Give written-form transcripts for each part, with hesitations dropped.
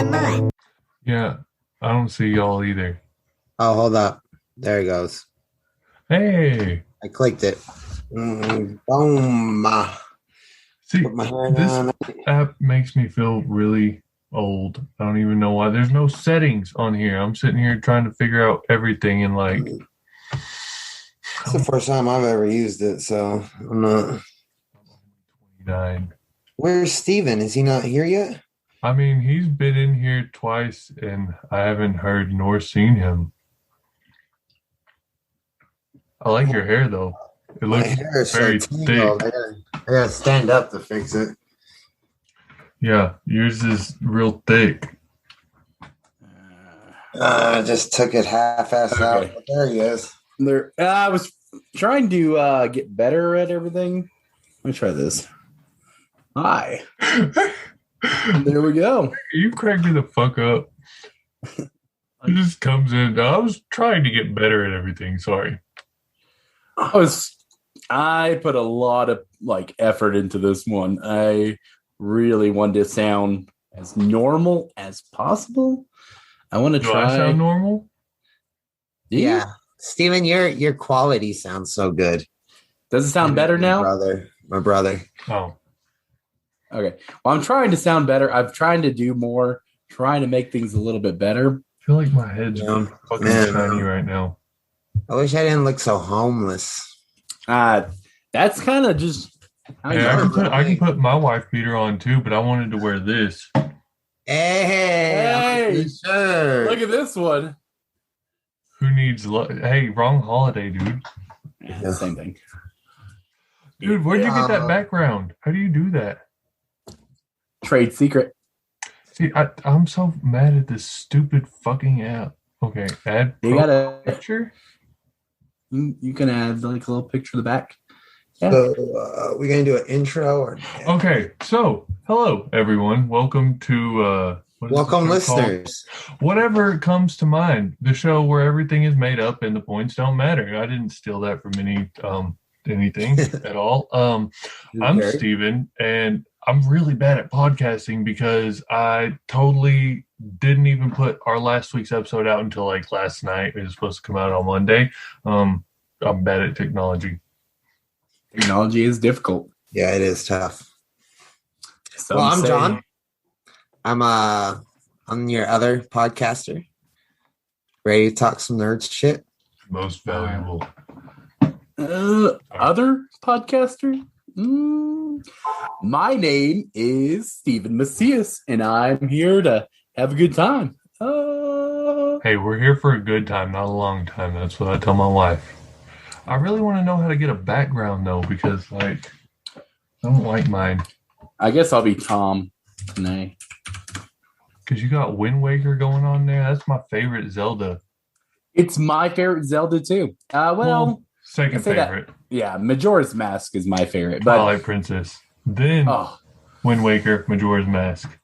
some mud. Yeah, I don't see y'all either. Oh, hold up. There it goes. Hey. I clicked it. Boom. See, Put my hand this on. app makes me feel really old. I don't even know why. There's no settings on here. I'm sitting here trying to figure out everything and like... It's the first time I've ever used it, so I'm not... 29. Where's Steven? Is he not here yet? I mean, he's been in here twice, and I haven't heard nor seen him. I like your hair, though. It My looks hair is very so tangled. thick. I gotta stand up to fix it. Yeah, yours is real thick. I just took it half-assed out. But there he is. I was trying to get better at everything. Let me try this. Hi. There we go. You cracked me the fuck up. It just comes in. I was trying to get better at everything. Sorry. I put a lot of effort into this one. I really wanted to sound as normal as possible. I want to try. Do I sound normal? Yeah. Steven, your quality sounds so good. Does it sound better now? My brother. Oh. Okay. Well, I'm trying to sound better. I'm trying to do more, trying to make things a little bit better. I feel like my head's fucking shiny right now. I wish I didn't look so homeless. That's kind of just how I can put my wife beater on too, but I wanted to wear this. Hey, sure. Look at this one. Who needs hey, wrong holiday, dude. Yeah, same thing. Dude, where'd you get that background? How do you do that? Trade secret. See, I'm so mad at this stupid fucking app. Okay, add you got a picture? You can add a little picture of the back. Yeah. So, we're going to do an intro? Or Okay, so, hello, everyone. Welcome to... welcome, listeners. Whatever comes to mind. The show where everything is made up and the points don't matter. I didn't steal that from anything at all. I'm Steven, and I'm really bad at podcasting because I totally didn't even put our last week's episode out until last night. It was supposed to come out on Monday. I'm bad at technology. Technology is difficult. Yeah, it is tough. I'm John. I'm your other podcaster. Ready to talk some nerd shit? Most valuable. Other podcaster? My name is Stephen Macias, and I'm here to have a good time. Hey, we're here for a good time, not a long time. That's what I tell my wife. I really want to know how to get a background, though, because, I don't like mine. I guess I'll be Tom. Nay. Because you got Wind Waker going on there. That's my favorite Zelda. It's my favorite Zelda, too. Second favorite. Yeah, Majora's Mask is my favorite. But Twilight Princess. Then Wind Waker, Majora's Mask.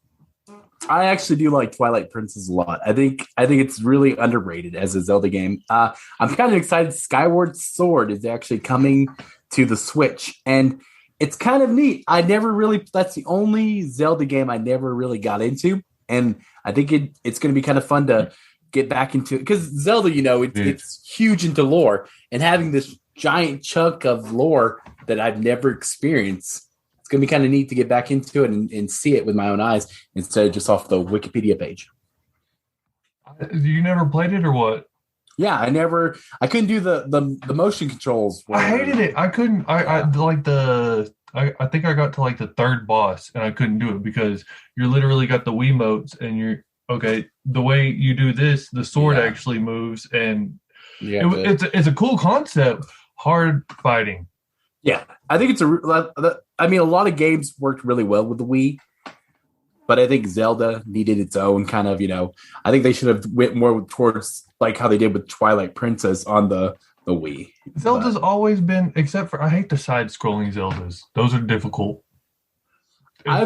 I actually do like Twilight Princess a lot. I think it's really underrated as a Zelda game. I'm kind of excited. Skyward Sword is actually coming to the Switch, and it's kind of neat. That's the only Zelda game I never really got into, and I think it's going to be kind of fun to get back into it because Zelda, it's huge into lore, and having this giant chunk of lore that I've never experienced. It's going to be kind of neat to get back into it and see it with my own eyes instead of just off the Wikipedia page. You never played it or what? Yeah, I couldn't do the motion controls. I hated it. I couldn't. I think I got to the third boss and I couldn't do it because you're literally got the Wiimotes and you're okay. The way you do this, the sword actually moves and it's a cool concept. Hard fighting. Yeah, I think a lot of games worked really well with the Wii, but I think Zelda needed its own kind of, I think they should have went more towards how they did with Twilight Princess on the Wii. Zelda's always been, except for, I hate the side-scrolling Zeldas. Those are difficult. I'll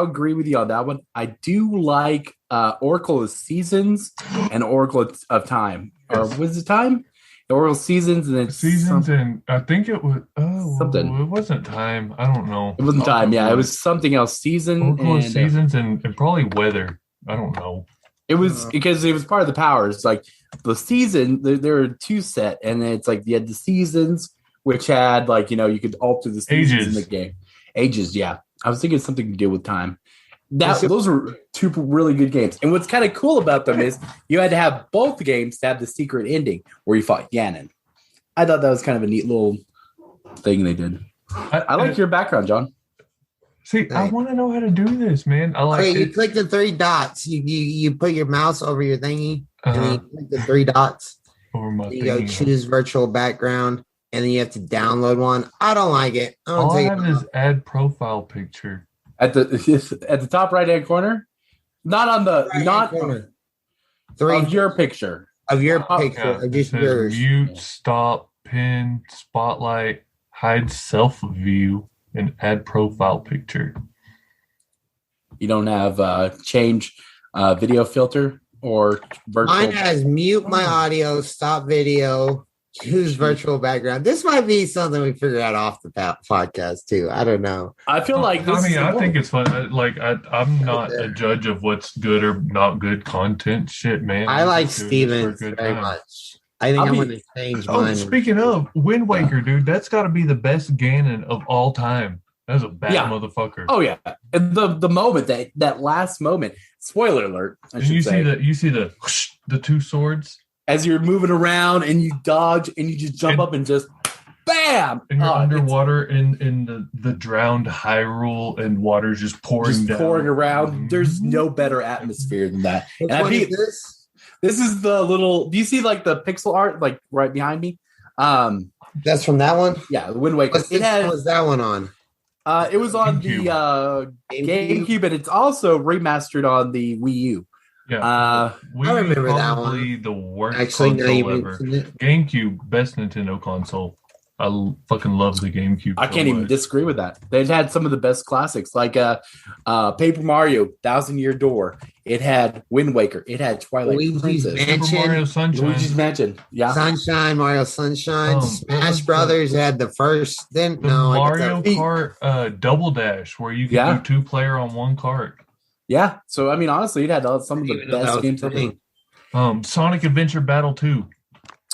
agree with you on that one. I do like Oracle of Seasons and Oracle of Time. Or was it Time? Or Seasons and then Seasons and I think it was something. It wasn't Time. I don't know. It wasn't Time. Yeah, it was something else. Seasons and probably Weather. I don't know. It was because it was part of the powers. Like the season, there were two set, and then it's like you had the seasons, which had like you could alter the seasons in the game. Ages, yeah. I was thinking something to do with time. Those were two really good games. And what's kind of cool about them is you had to have both games to have the secret ending where you fought Ganon. I thought that was kind of a neat little thing they did. I like your background, John. See, I want to know how to do this, man. You click the three dots. You put your mouse over your thingy, and then you click the three dots. Over my you go choose virtual background, and then you have to download one. I don't like it. All I have is add profile picture. At the top right hand corner, not on the corner. Of your picture. Of your picture. Of just yours. Mute, stop, pin, spotlight, hide self view, and add profile picture. You don't have change video filter or virtual. Mine has mute my audio, stop video, choose virtual background. This might be something we figure out off the podcast too. I don't know. I feel like I think it's fun. Like I'm not a judge of what's good or not good content. Shit, man. I like Steven's very much. I think I'm going to change mine. Speaking of Wind Waker, dude, that's got to be the best Ganon of all time. That's a bad motherfucker. Oh yeah, and the moment that last moment. Spoiler alert! You see the two swords as you're moving around, and you dodge, and you just jump up and just bam, and you're underwater in the drowned Hyrule, and water's just pouring around. Mm-hmm. There's no better atmosphere than that. Which one is this? This is the little. Do you see like the pixel art like right behind me? That's from that one. Yeah, the Wind Waker. What was that one on? It was on the GameCube, and it's also remastered on the Wii U. Yeah, I remember that one. Probably the worst console ever. GameCube, best Nintendo console. I fucking love the GameCube. I can't even disagree with that. They've had some of the best classics, like Paper Mario, Thousand Year Door. It had Wind Waker. It had Twilight Princess. Super Mario Sunshine. Luigi's Mansion. Yeah. Sunshine, Mario Sunshine. Smash Brothers had the first. Mario Kart Double Dash, where you can do 2-player on one cart. Yeah. So, I mean, honestly, it had some of the best games ever. Sonic Adventure Battle 2.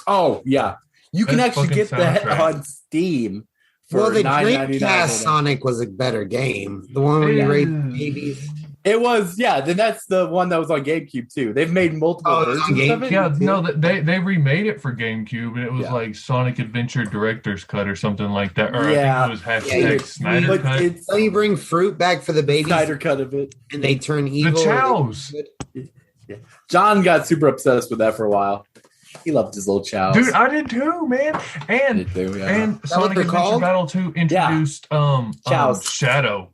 Oh, yeah. You can actually get that on Steam for the Dreamcast Sonic was a better game. The one where you raised babies. It was, yeah. Then that's the one that was on GameCube too. They've made multiple versions of it. Yeah, no, they remade it for GameCube, and it was like Sonic Adventure Director's Cut or something like that. Or I think it was Snyder Cut. So you bring fruit back for the babies. Snyder Cut of it, and they turn evil. The chows. Yeah. John got super obsessed with that for a while. He loved his little chows. Dude, I did too, man. And Sonic Adventure Battle 2 introduced Shadow.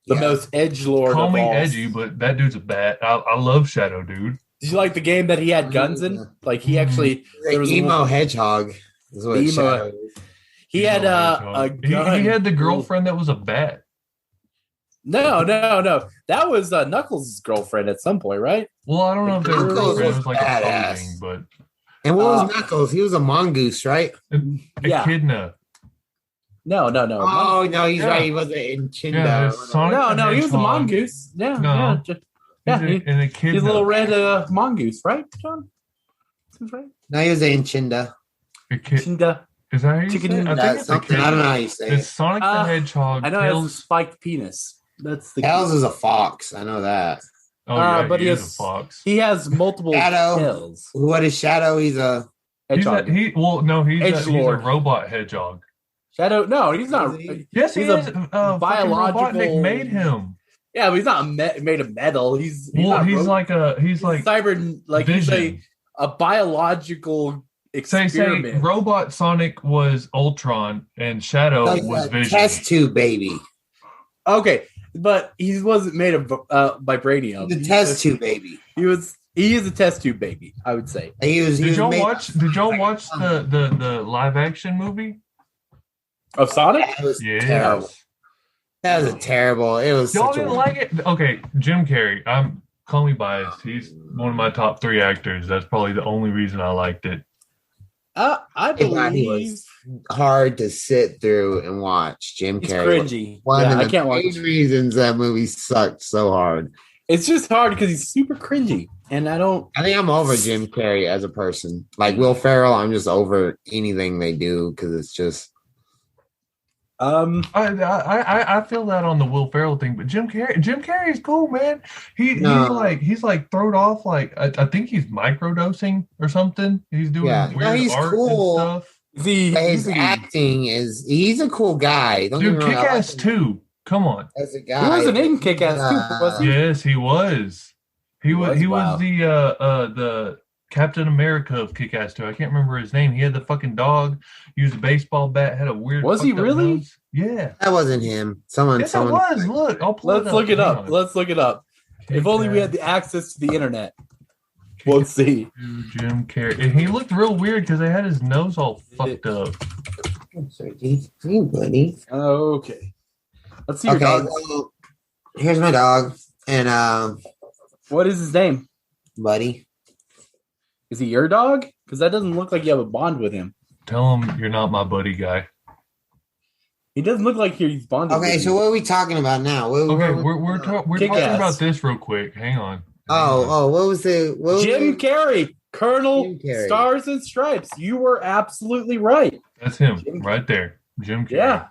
The most edgelord. Call me edgy, but that dude's a bat. I love Shadow, dude. Did you like the game that he had guns in? Like he actually there was emo hedgehog. Is what Shadow is. He had a gun. He had the girlfriend that was a bat. No. That was Knuckles' girlfriend at some point, right? Well, I don't know if they were girlfriend. It was like a thing, but. And what was Knuckles? He was a mongoose, right? Echidna. No. Oh no, he's right. He was an Echidna. No, he was a mongoose. Yeah. An Echidna. He's a little red mongoose, right, John? Seems right. No, he was an Echidna. Echidna. Is that how you say it? I think it's something. I don't know how you say it. It's Sonic the Hedgehog. I know it has a spiked penis. That's the Tails is a fox. I know that. Oh yeah, but he is a fox. He has multiple tails. What is Shadow? He's a hedgehog. He's a robot hedgehog. Shadow? No, he's not. Yes, he's a biological. Robotnik made him. Yeah, but he's not made of metal. He's like cyber. Like Vision. He's a biological experiment. Say Robot Sonic was Ultron and Shadow was Vision. Test tube baby. Okay, but he wasn't made of vibranium. The test tube baby. He is a test tube baby, I would say. Did y'all watch the live action movie of Sonic? That was terrible. That was terrible. It was. Y'all didn't like it? Okay, Jim Carrey. Call me biased. He's one of my top 3 actors. That's probably the only reason I liked it. I believe he was hard to sit through and watch. Jim Carrey. It's cringy. One of I the can't watch. main reasons that movie sucked so hard. It's just hard because he's super cringy, and I think I'm over Jim Carrey as a person. Like Will Ferrell, I'm just over anything they do because it's just. I feel that on the Will Ferrell thing, but Jim Carrey is cool, man. He's like thrown off. Like I think he's microdosing or something. He's doing weird he's art cool. and stuff. His acting he's a cool guy. Dude, Kick-Ass 2. Come on. As a guy, he wasn't in Kick-Ass 2, was he? Yes, he was. He was Wow. the Captain America of Kick-Ass 2. I can't remember his name. He had the fucking dog, used a baseball bat, had a weird. Was he really? Nose. Yeah. That wasn't him. Someone. Yes, it was. Look, Let's look it up. Let's look it up. If only we had the access to the internet. Let's see. Jim Carrey. And he looked real weird because they had his nose all fucked up. Hey, buddy. Okay. Let's see your dog. Well, here's my dog. And What is his name? Buddy. Is he your dog? Because that doesn't look like you have a bond with him. Tell him you're not my buddy guy. He doesn't look like he's bonded. Okay, so what are we talking about now? We're talking about this real quick. Hang on. What was Jim Carrey, Colonel Jim Carrey. Stars and Stripes. You were absolutely right. That's him right there. Jim Carrey. Yeah.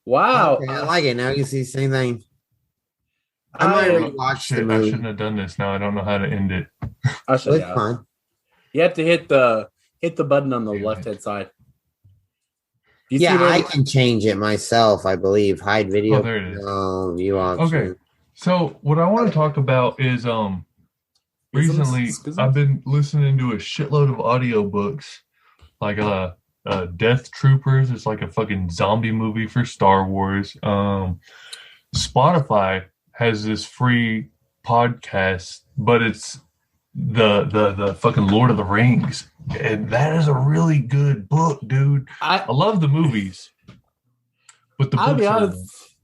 Wow. Okay, I like it. Now you see the same thing. I might rewatch the movie. I shouldn't have done this. Now I don't know how to end it. I should It's have. fine. You have to hit the button on the left-hand side. I can change it myself, I believe. Hide video. Oh, there it is. No, view option. Okay. So what I want to talk about is recently I've been listening to a shitload of audiobooks, like Death Troopers. It's like a fucking zombie movie for Star Wars. Spotify has this free podcast, but it's the fucking Lord of the Rings, and that is a really good book, dude. I love the movies, but the I'll books be are honest,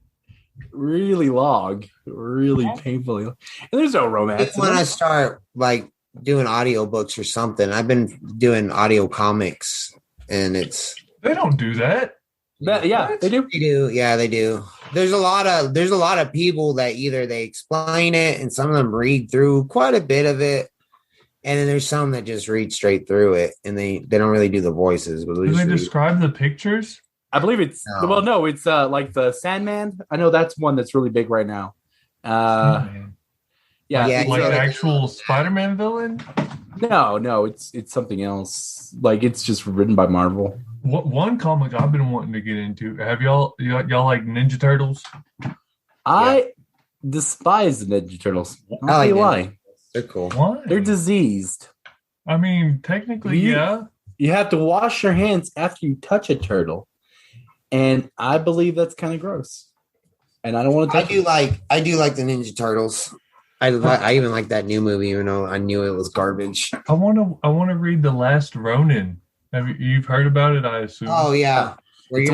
really long, really painfully. And there's no romance. When I start like doing audiobooks or something, I've been doing audio comics, and they don't do that. They do. They do. Yeah, they do. There's a lot of people that either they explain it, and some of them read through quite a bit of it, and then there's some that just read straight through it, and they don't really do the voices. But do they describe the pictures? I believe it's it's like the Sandman. I know that's one that's really big right now. Like an actual Spider-Man villain? No, it's something else. Like it's just written by Marvel. What one comic I've been wanting to get into? Have y'all like Ninja Turtles? I despise the Ninja Turtles. I like why. They're cool. Why? They're diseased. I mean, technically, yeah. You have to wash your hands after you touch a turtle, and I believe that's kind of gross. And I don't want to. I do like the Ninja Turtles. I even like that new movie, even though I knew it was garbage. I want to read The Last Ronin. You've heard about it, I assume. Oh yeah, which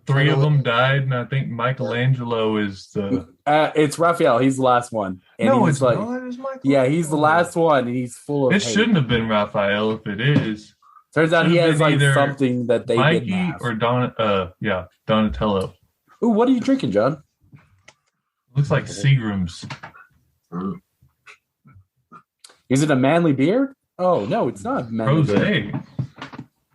three of them died, and I think Michelangelo is the. It's Raphael. He's the last one. And no, it's like, not. It's Michelangelo. Yeah, he's the last one, and he's full of. It shouldn't have been Raphael if it is. Turns out he has like something that they Mikey didn't have. Or Donatello. Ooh, what are you drinking, John? Looks like Seagram's. Is it a manly beer? Oh no, it's not manly beer.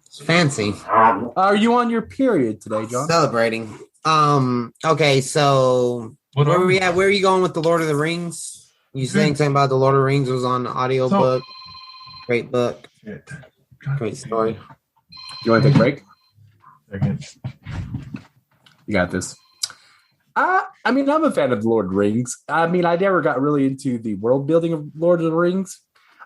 It's fancy. Are you on your period today, John? Celebrating. Okay, so where are we at? Where are you going with the Lord of the Rings? You saying something about the Lord of the Rings was on the audio book? Great book. Great story. You want to take a break? Second. You got this. I mean, I'm a fan of Lord of the Rings. I mean, I never got really into the world building of Lord of the Rings.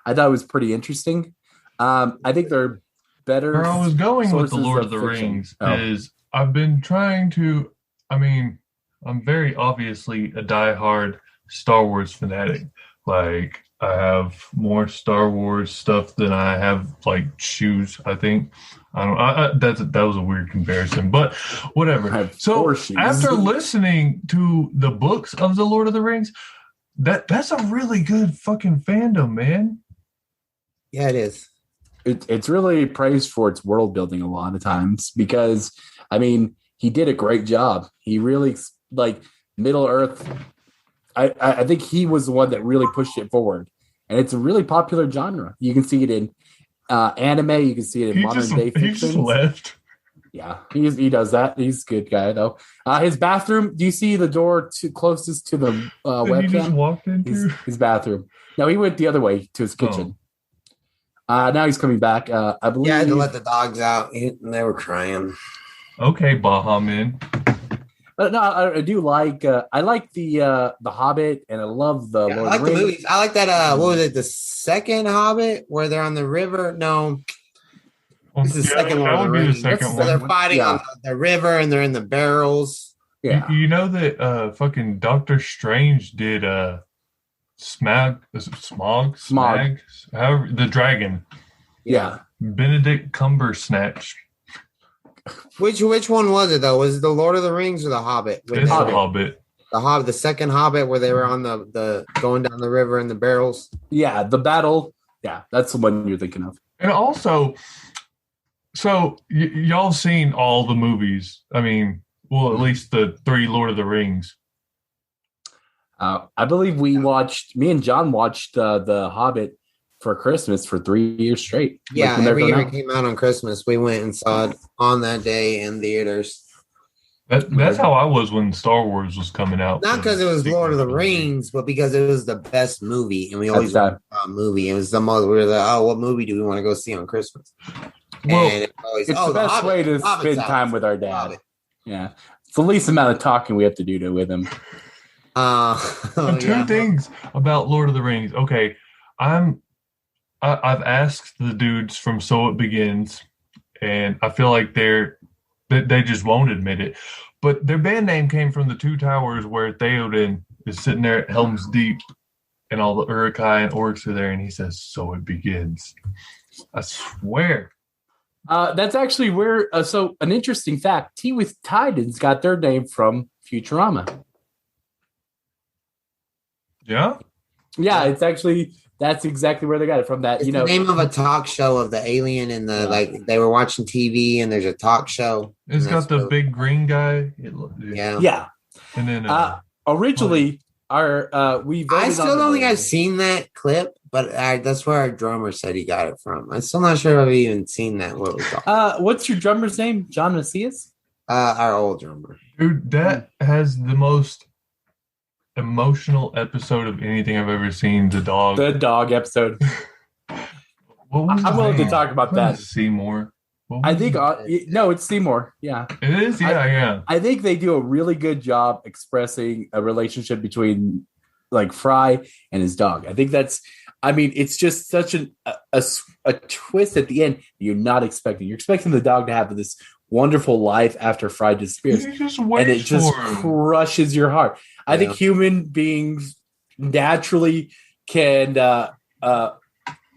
I thought it was pretty interesting. I think there are better. Where I was going with the Lord of the Rings is I've been trying to. I mean, I'm very obviously a diehard Star Wars fanatic. Like, I have more Star Wars stuff than I have like shoes. I think. That was a weird comparison, but whatever. So after listening to the books of the Lord of the Rings, that's a really good fucking fandom, man. Yeah, it is. it's really praised for its world building a lot of times because, I mean, he did a great job. He really, like, Middle Earth, I think he was the one that really pushed it forward. And it's a really popular genre. You can see it in anime. You can see it in modern day fiction. He just left. Yeah, he does that. He's a good guy, though. His bathroom, do you see the door closest to the webcam? He just walked into his bathroom. No, he went the other way to his kitchen. Now he's coming back. I believe. Yeah, I had to let the dogs out. They were crying. Okay, Bahaman. No, I do like. I like the Hobbit, and I love the. Lord I like the movies. I like that. What was it? The second Hobbit, where they're on the river. No, it's the second one. That would be the second one. They're fighting on the river, and they're in the barrels. Yeah, you know that fucking Doctor Strange did Smog. However, the dragon. Yeah, Benedict Cumbersnatch. Which one was it though? Was it the Lord of the Rings or the Hobbit? It's the Hobbit. The Hobbit, the second Hobbit, where they were on the going down the river in the barrels. Yeah, the battle. Yeah, that's the one you're thinking of. And also, so y'all seen all the movies? I mean, well, at least the 3 Lord of the Rings. I believe me and John watched the Hobbit for Christmas for 3 years straight. Yeah, every year it came out on Christmas. We went and saw it on that day in theaters. That's how I was when Star Wars was coming out. Not because it was Lord of the Rings, but because it was the best movie, and we always watched a movie. It was the most. We were like, oh, what movie do we want to go see on Christmas? Well, it's the best way to spend time with our dad. Yeah, it's the least amount of talking we have to do with him. Two things about Lord of the Rings. Okay, I've asked the dudes from So It Begins, and I feel like they just won't admit it. But their band name came from the 2 towers where Theoden is sitting there at Helm's Deep, and all the Uruk-hai and orcs are there, and he says, "So it begins." I swear. That's actually where. So an interesting fact: Tea with Titans got their name from Futurama. Yeah. Yeah, it's actually. That's exactly where they got it from. That it's the name of a talk show of the alien and the they were watching TV and there's a talk show. It's got the big green guy. Yeah. And then originally I still don't think I've seen that clip, but that's where our drummer said he got it from. I'm still not sure if I've even seen that. What was what's your drummer's name? John Macias? Our old drummer. Dude, that has the most emotional episode of anything I've ever seen. The dog episode. I'm willing to talk about that. Seymour. I think it's Seymour. Yeah, it is. Yeah. I think they do a really good job expressing a relationship between like Fry and his dog. I think it's just such a twist at the end you're not expecting. You're expecting the dog to have this wonderful life after Fry disappears, and it just crushes your heart. I think human beings naturally can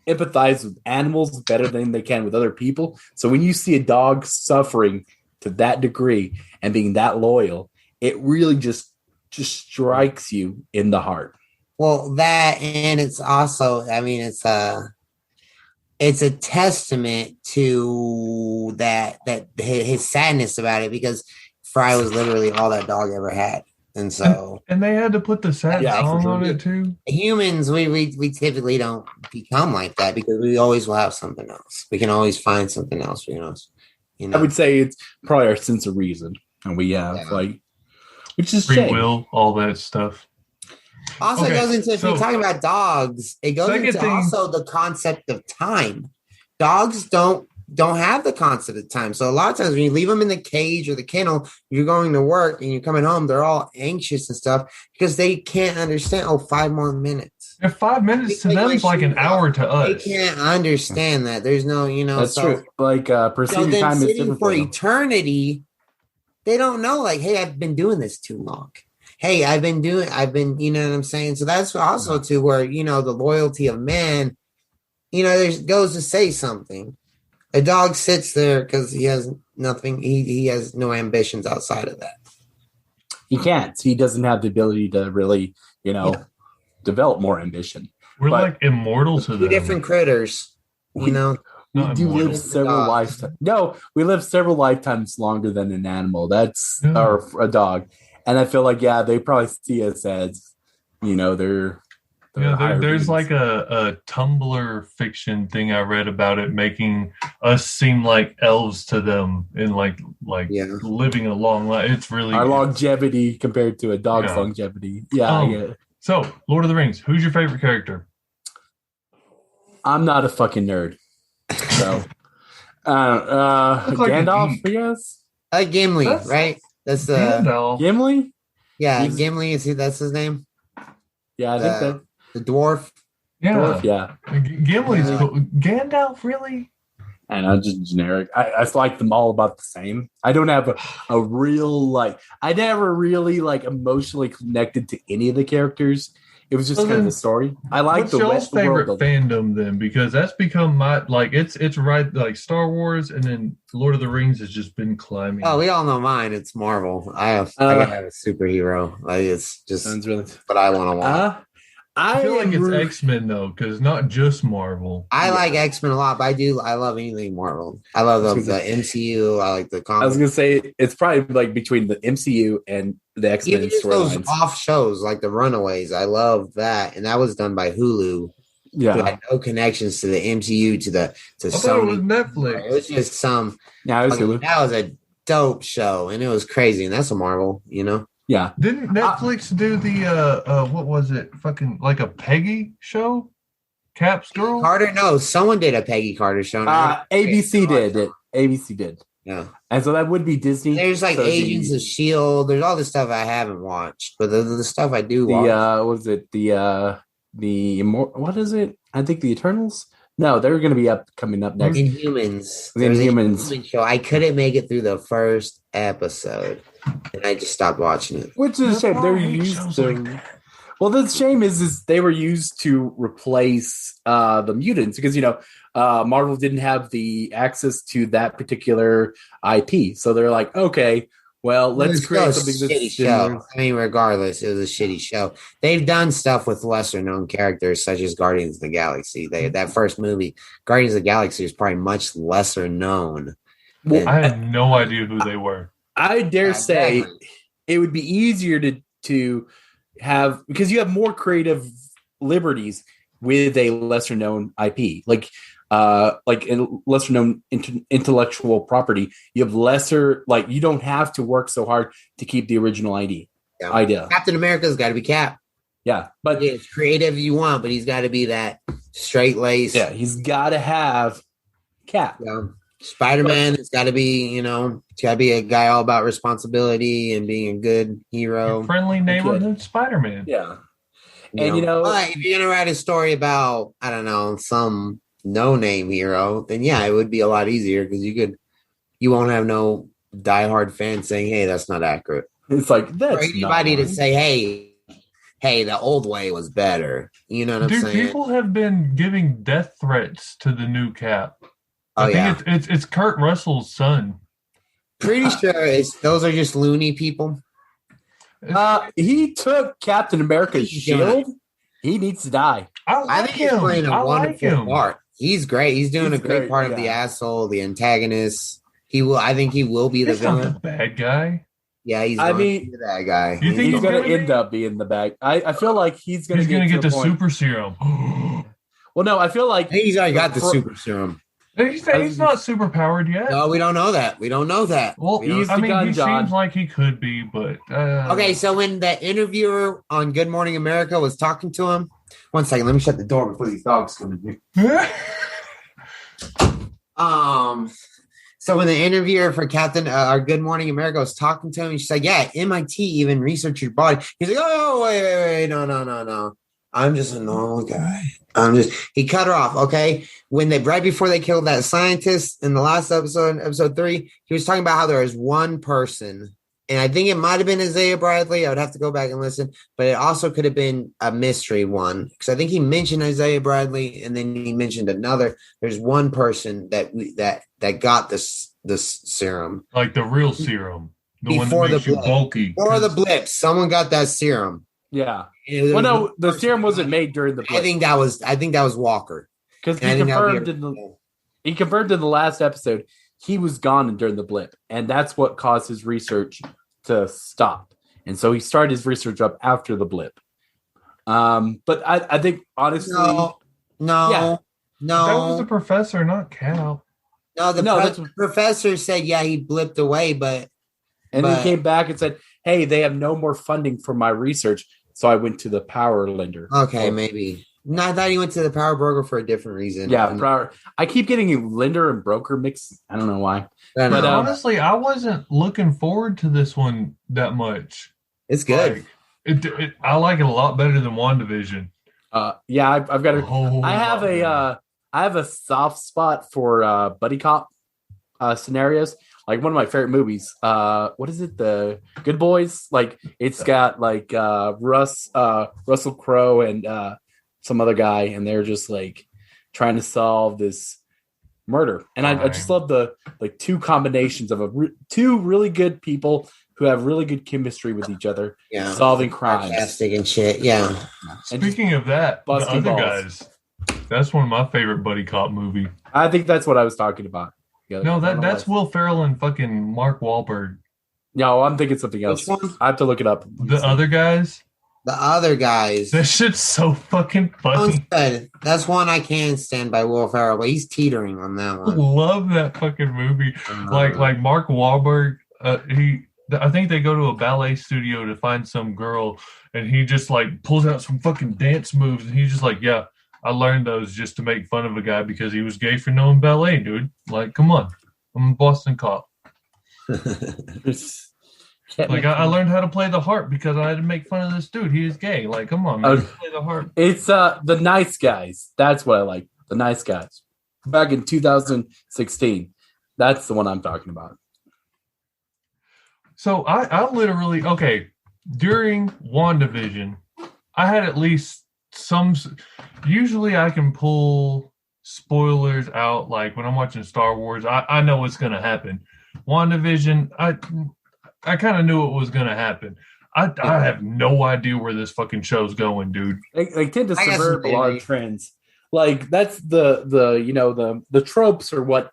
empathize with animals better than they can with other people. So when you see a dog suffering to that degree and being that loyal, it really just strikes you in the heart. Well, that, and it's also, I mean, it's a testament to that his sadness about it, because Fry was literally all that dog ever had. And so, and they had to put the sad song on it too. Humans, we typically don't become like that because we always will have something else. We can always find something else. I would say it's probably our sense of reason, and we have which is free will, all that stuff. Also, it goes into, if you're talking about dogs, it goes into also the concept of time. Dogs don't have the concept of time. So a lot of times when you leave them in the cage or the kennel, you're going to work and you're coming home, they're all anxious and stuff because they can't understand, 5 more minutes. And 5 minutes to them is like an hour to us. They can't understand that. There's no, That's true. Like perceiving time is different for eternity. They don't know, like, hey, I've been doing this too long. Hey, I've been, you know what I'm saying? So that's also to where, the loyalty of man, there goes to say something. A dog sits there because he has nothing. He has no ambitions outside of that. He can't. He doesn't have the ability to really, develop more ambition. We're like immortal to them. Different critters, We do live several lifetimes. No, we live several lifetimes longer than an animal. Or a dog. And I feel like, they probably see us as, they're there's like a Tumblr fiction thing I read about it, making us seem like elves to them in like living a long life. It's really our longevity compared to a dog's longevity. Yeah, I get it. So, Lord of the Rings, who's your favorite character? I'm not a fucking nerd. So, Gandalf, I guess. I like Gimli, right? That's Gimli. Yeah, Gimli. That's his name. Yeah, I think that the dwarf. Yeah, dwarf, yeah. Gimli's cool. Gandalf, really? I know, just generic. I like them all about the same. I don't have a real I never really emotionally connected to any of the characters. It was just kind of the story. I like the What's y'all's favorite fandom then? Because that's become my it's right like Star Wars, and then Lord of the Rings has just been climbing. Oh, we all know mine. It's Marvel. I gotta have a superhero. It's just what I want to watch. I feel like it's X-Men though, because not just Marvel. I like X-Men a lot, but I love anything Marvel. I love the MCU. I like the comics. I was gonna say it's probably between the MCU and the X-Men. Even just those off shows like the Runaways. I love that, and that was done by Hulu. Yeah, it had no connections to the MCU to Sony. It was Netflix. It was just some. Yeah, it was Hulu. That was a dope show, and it was crazy, and that's a Marvel, Yeah. Didn't Netflix do the what was it? Fucking like a Peggy show? Cap's Girl? Carter? No, someone did a Peggy Carter show. ABC did it. ABC did. Yeah. And so that would be Disney. There's Agents of S.H.I.E.L.D. There's all this stuff I haven't watched, but the stuff I do watch. What was it? What is it? I think the Eternals? No, they're going to be coming up next. Inhumans. Inhumans. Show. I couldn't make it through the first episode, and I just stopped watching it. Which is a shame. They're used to. Well, the shame is they were used to replace the mutants because Marvel didn't have the access to that particular IP, so they're like, okay, well, let's create something that's shitty show. I mean, regardless, it was a shitty show. They've done stuff with lesser known characters such as Guardians of the Galaxy. That first movie, Guardians of the Galaxy, is probably much lesser known. Well, I had no idea who they were. I dare say it would be easier to have because you have more creative liberties with a lesser known IP, like a lesser known intellectual property. You have lesser, you don't have to work so hard to keep the original idea. Captain America's got to be Cap. Yeah, but it's creative you want, but he's got to be that straight lace. Yeah, he's got to have Cap. Yeah. Spider-Man has got to be, it's got to be a guy all about responsibility and being a good hero. Your friendly neighborhood Spider-Man. Yeah. And, if you're going to write a story about, I don't know, some no-name hero, then, it would be a lot easier because you won't have no diehard fans saying, hey, that's not accurate. It's like, that's or anybody to say, hey, the old way was better. You know what I'm saying? People have been giving death threats to the new Cap. I think it's Kurt Russell's son. Pretty sure those are just loony people. He took Captain America's shield. He needs to die. I think he's playing a wonderful part. He's great. He's doing a great part of the asshole, the antagonist. I think he will be the villain. Not the bad guy. Yeah, he's going to be the bad guy. You think he's going to end up being the bad? I feel like he's going to get the super serum. Well, no, I feel like he's already got the super serum. He's not super powered yet. No, we don't know that. Well, he seems like he could be, but okay. So when the interviewer on Good Morning America was talking to him, one second, let me shut the door before these dogs come in here. So when the interviewer for Captain our Good Morning America was talking to him, she's like, "Yeah, MIT even researched your body." He's like, "Oh, wait, no. I'm just a normal guy. He cut her off, okay? Right before they killed that scientist in the last episode 3, he was talking about how there is one person, and I think it might have been Isaiah Bradley. I would have to go back and listen, but it also could have been a mystery one, because I think he mentioned Isaiah Bradley, and then he mentioned another. There's one person that got this serum. Like the real serum. The one that makes you bulky. Before the blip, someone got that serum. Yeah. Well, no, the serum wasn't made during the blip. I think that was Walker. Because he confirmed he confirmed in the last episode he was gone during the blip, and that's what caused his research to stop. And so he started his research up after the blip. But I think honestly, no. That was the professor, not Cal. No, the professor said, yeah, he blipped away, but then he came back and said, hey, they have no more funding for my research, so I went to the power lender. Okay, maybe. No, I thought he went to the power broker for a different reason. Yeah, I keep getting lender and broker mixed. I don't know why. But honestly, I wasn't looking forward to this one that much. It's good. I like it a lot better than WandaVision. Yeah, I've got I have a soft spot for buddy cop scenarios. Like one of my favorite movies. What is it? The Good Boys. Like it's got like Russell Crowe and some other guy, and they're just like trying to solve this murder. And I just love the like two combinations of two really good people who have really good chemistry with each other, solving crimes, sarcastic and shit. Yeah. Speaking of that, the other guys. That's one of my favorite buddy cop movie. I think that's what I was talking about. No, that's Will Ferrell and fucking Mark Wahlberg. No, I'm thinking something else. I have to look it up. The other guys. That shit's so fucking funny. That's one I can stand by Will Ferrell, but he's teetering on that one. Love that fucking movie. Like Mark Wahlberg, I think they go to a ballet studio to find some girl, and he just like pulls out some fucking dance moves, and he's just like, yeah, I learned those just to make fun of a guy because he was gay for knowing ballet, dude. Like, come on. I'm a Boston cop. I learned how to play the harp because I had to make fun of this dude. He is gay. Like, come on, man. Play the harp. It's The Nice Guys. That's what I like. The Nice Guys. Back in 2016. That's the one I'm talking about. So I literally, during WandaVision, I had at least usually I can pull spoilers out. Like when I'm watching Star Wars, I know what's going to happen. WandaVision, I kind of knew what was going to happen. I have no idea where this fucking show's going, dude. They tend to subvert a lot of trends. Like that's the tropes are what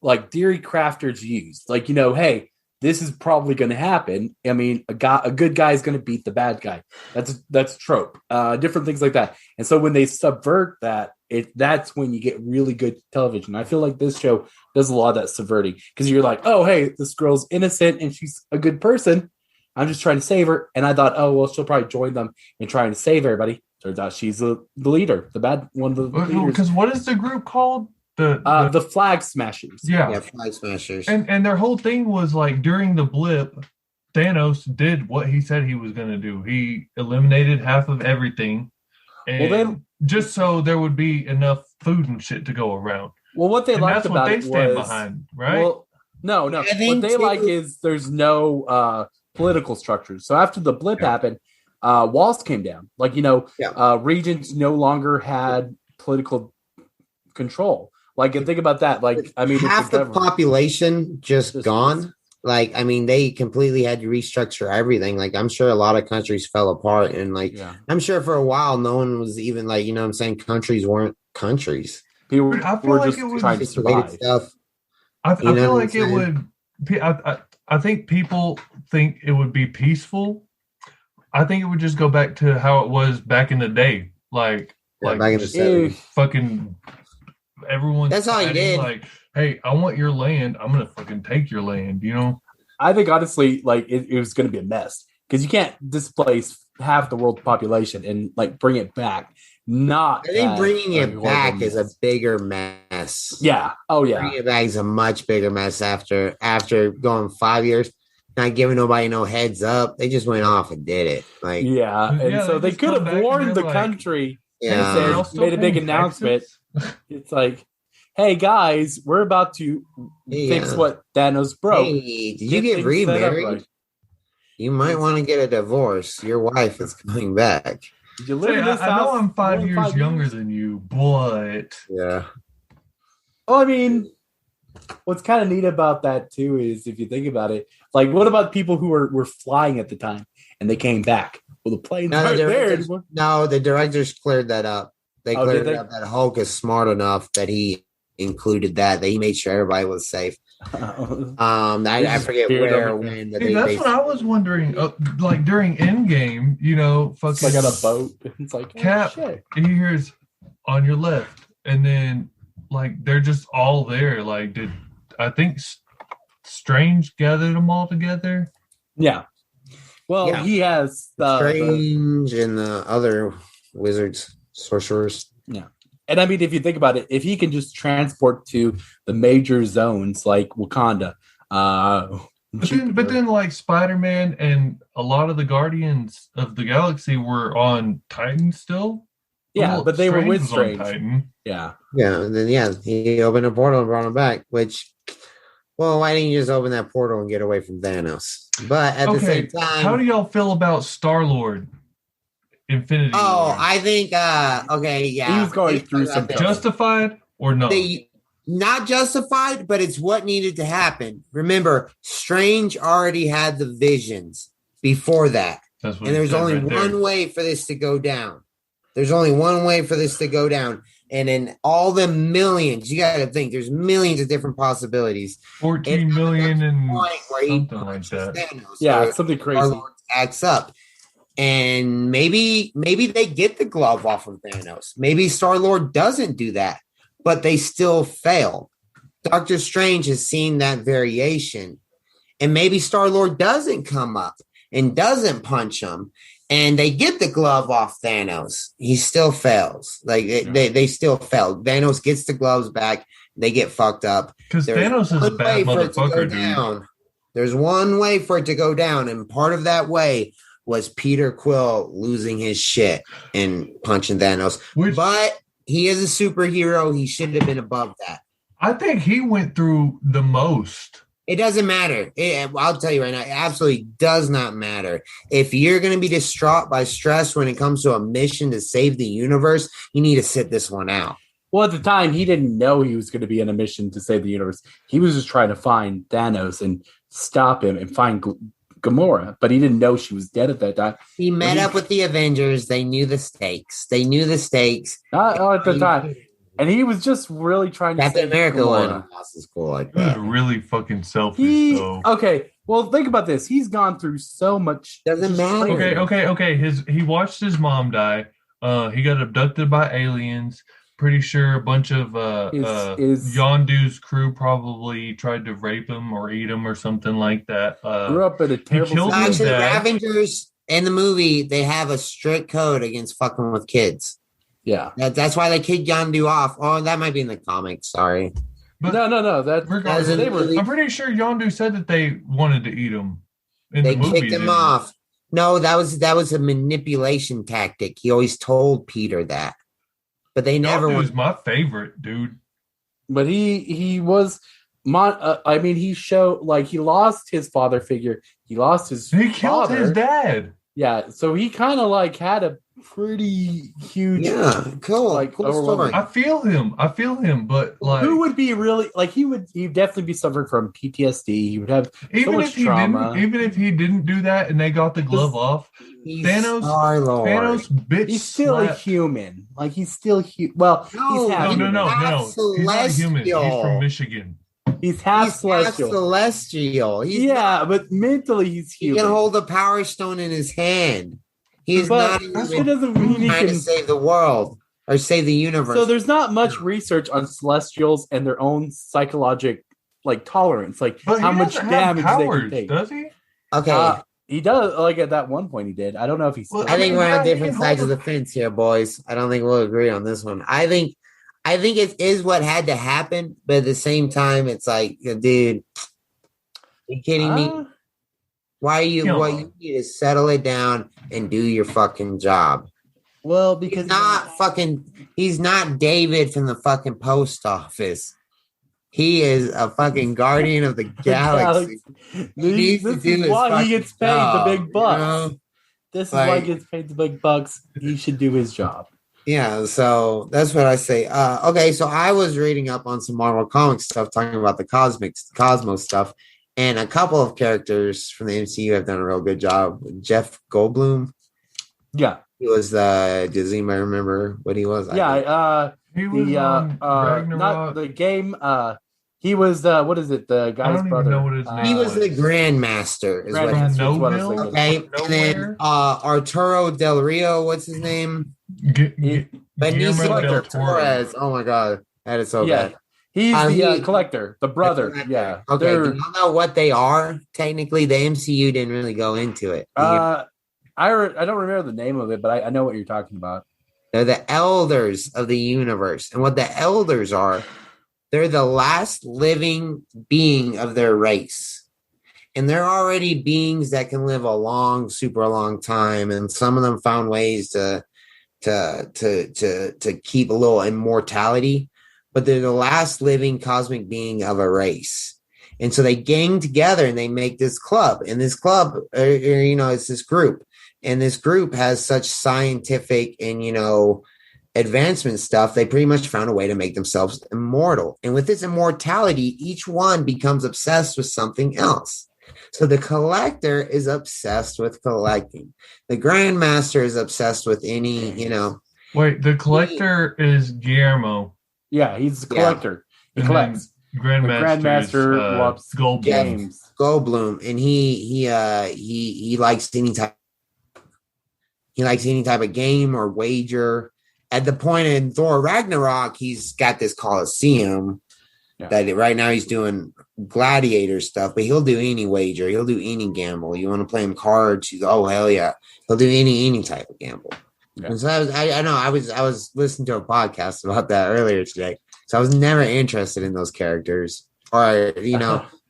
like theory crafters use. Like, hey, this is probably going to happen. I mean, a good guy is going to beat the bad guy. That's trope. Different things like that. And so when they subvert that, that's when you get really good television. I feel like this show does a lot of that subverting because you're like, oh, hey, this girl's innocent and she's a good person. I'm just trying to save her. And I thought, oh, well, she'll probably join them in trying to save everybody. Turns out she's the leader, the bad one of the leaders. Because what is the group called? The Flag Smashers. Yeah, Flag Smashers. And their whole thing was like during the blip, Thanos did what he said he was going to do. He eliminated half of everything, and just so there would be enough food and shit to go around. Well, what they liked about it was, that's what they stand behind, right? Well, no. What they like is there's no political structure. So after the blip happened, walls came down. Like regions no longer had political control. Like, and think about that. Like, I mean, half the population just gone. Like, I mean, they completely had to restructure everything. Like, I'm sure a lot of countries fell apart. And, like, I'm sure for a while, no one was even, like, you know what I'm saying? Countries weren't countries. People were just trying to survive. Stuff. I feel like it would. I think people think it would be peaceful. I think it would just go back to how it was back in the day. Like back in the 70s. Fucking everyone. That's all he did. Like, hey, I want your land. I'm gonna fucking take your land. You know. I think honestly, like it was going to be a mess because you can't displace half the world's population and like bring it back. I think bringing it back is a bigger mess. Yeah. Oh yeah. Bringing it back is a much bigger mess after going 5 years, not giving nobody no heads up. They just went off and did it. Like and so they could have warned the country. Yeah. Made a big announcement. It's like, hey guys, we're about to fix what Thanos broke. Hey, did you get remarried? Right. You might want to get a divorce. Your wife is coming back. Did you live in this house? I know I'm 5 years younger than you, but yeah. Well, I mean, what's kind of neat about that too is if you think about it, like what about people who were flying at the time and they came back? Well, the planes aren't there anymore. No, the directors cleared that up. They cleared it up that Hulk is smart enough that he included that he made sure everybody was safe. I forget where or when. That's what I was wondering. Like during Endgame, fucking like on a boat. It's like Cap. He hears on your left, and then like they're just all there. Like, did I think Strange gathered them all together? Yeah. Well, he has Strange and the other wizards, sorcerers. Yeah. And I mean, if you think about it, if he can just transport to the major zones like Wakanda, but then like Spider-Man and a lot of the Guardians of the Galaxy were on Titan still. Yeah, but they were with Strange. Titan. Yeah. Yeah, and then he opened a portal and brought him back, which, well, why didn't you just open that portal and get away from Thanos? But at the same time, how do y'all feel about Star-Lord? Infinity War? I think he was going through some justified or no? Not justified, but it's what needed to happen. Remember, Strange already had the visions before that. And there's only one way for this to go down. There's only one way for this to go down. And in all the millions, you got to think there's millions of different possibilities. 14 million and something like that. Thanos, something crazy. Acts up. And maybe they get the glove off of Thanos. Maybe Star-Lord doesn't do that, but they still fail. Doctor Strange has seen that variation. And maybe Star-Lord doesn't come up and doesn't punch him. And they get the glove off Thanos. He still fails. Like they still fail. Thanos gets the gloves back. They get fucked up. Because Thanos is a bad motherfucker, dude. There's one way for it to go down. And part of that way was Peter Quill losing his shit and punching Thanos. But he is a superhero. He should have been above that. I think he went through the most. It doesn't matter. I'll tell you right now, it absolutely does not matter. If you're going to be distraught by stress when it comes to a mission to save the universe, you need to sit this one out. Well, at the time, he didn't know he was going to be on a mission to save the universe. He was just trying to find Thanos and stop him and find Gamora, but he didn't know she was dead at that time. He met up with the Avengers. They knew the stakes. Not at the time. And he was just really trying to Captain America one. Is cool like that. Really fucking selfish. Okay, well, think about this. He's gone through so much. Doesn't matter. Okay. He watched his mom die. He got abducted by aliens. Pretty sure a bunch of Yondu's crew probably tried to rape him or eat him or something like that. Grew up in a terrible. Actually, Ravengers in the movie, they have a strict code against fucking with kids. Yeah, that's why they kicked Yondu off. Oh, that might be in the comics. Sorry. But no. I'm pretty sure Yondu said that they wanted to eat him. They kicked him off. No, that was a manipulation tactic. He always told Peter that, but they never. Yondu was my favorite, dude. But he was. He showed like he lost his father figure. He lost his. He killed his dad. Yeah, so he kind of like had a pretty huge. Yeah, cool. Like cool story. I feel him, but like, who would be really like he'd definitely be suffering from PTSD. He would have so much trauma. Even if he didn't do that and they got the glove off, Thanos bitch. He's still a human. Like he's still well. No. He's not human. He's from Michigan. He's half celestial. But mentally he's human. He can hold the Power Stone in his hand. He's not even trying to save the world or save the universe. So there's not much research on Celestials and their own psychological tolerance, how much damage they can take. Does he? Okay. He does. Like at that one point, he did. I don't know if he's. I think we're on different sides of the fence here, boys. I don't think we'll agree on this one. I think it is what had to happen, but at the same time, it's like, dude, are you kidding me? Why what you need is settle it down and do your fucking job. Well, because he's not David from the fucking post office. He is a fucking guardian of the galaxy. This is why he gets paid the big bucks. This is why he gets paid the big bucks. He should do his job. Yeah, so that's what I say. Okay, so I was reading up on some Marvel Comics stuff, talking about the Cosmos stuff, and a couple of characters from the MCU have done a real good job. Jeff Goldblum. Yeah. He was the. Does anybody remember what he was? Yeah, he was on Ragnarok. Not the game. He was what is it? The guy's I don't brother. even know what his name He was the was. Grandmaster. Is what Grandmaster is what I was Nowhere? thinking. okay. And then Arturo Del Rio. What's his name? Guillermo Benicio del del Toro. Torres. Oh my god, that is so Yeah. bad. He's the he- collector, the brother. Collector. Yeah. Okay. They're- Do you know what they are? Technically, the MCU didn't really go into it. I don't remember the name of it, but I know what you're talking about. They're the elders of the universe. And what the elders are, they're the last living being of their race. And they're already beings that can live a long, super long time. And some of them found ways to keep a little immortality. But they're the last living cosmic being of a race. And so they gang together and they make this club. And this club, it's this group. And this group has such scientific and, advancement stuff. They pretty much found a way to make themselves immortal. And with this immortality, each one becomes obsessed with something else. So the collector is obsessed with collecting. The grandmaster is obsessed with any, Wait, the collector is Guillermo. Yeah, he's the collector. He And collects. Grandmaster loves Goldblum. games. Goldblum, and he likes any type. He likes any type of game or wager. At the point in Thor Ragnarok, he's got this Coliseum that right now he's doing gladiator stuff, but he'll do any wager. He'll do any gamble. You want to play him cards? Oh, hell yeah. He'll do any type of gamble. Yeah. And so I was listening to a podcast about that earlier today. So I was never interested in those characters or,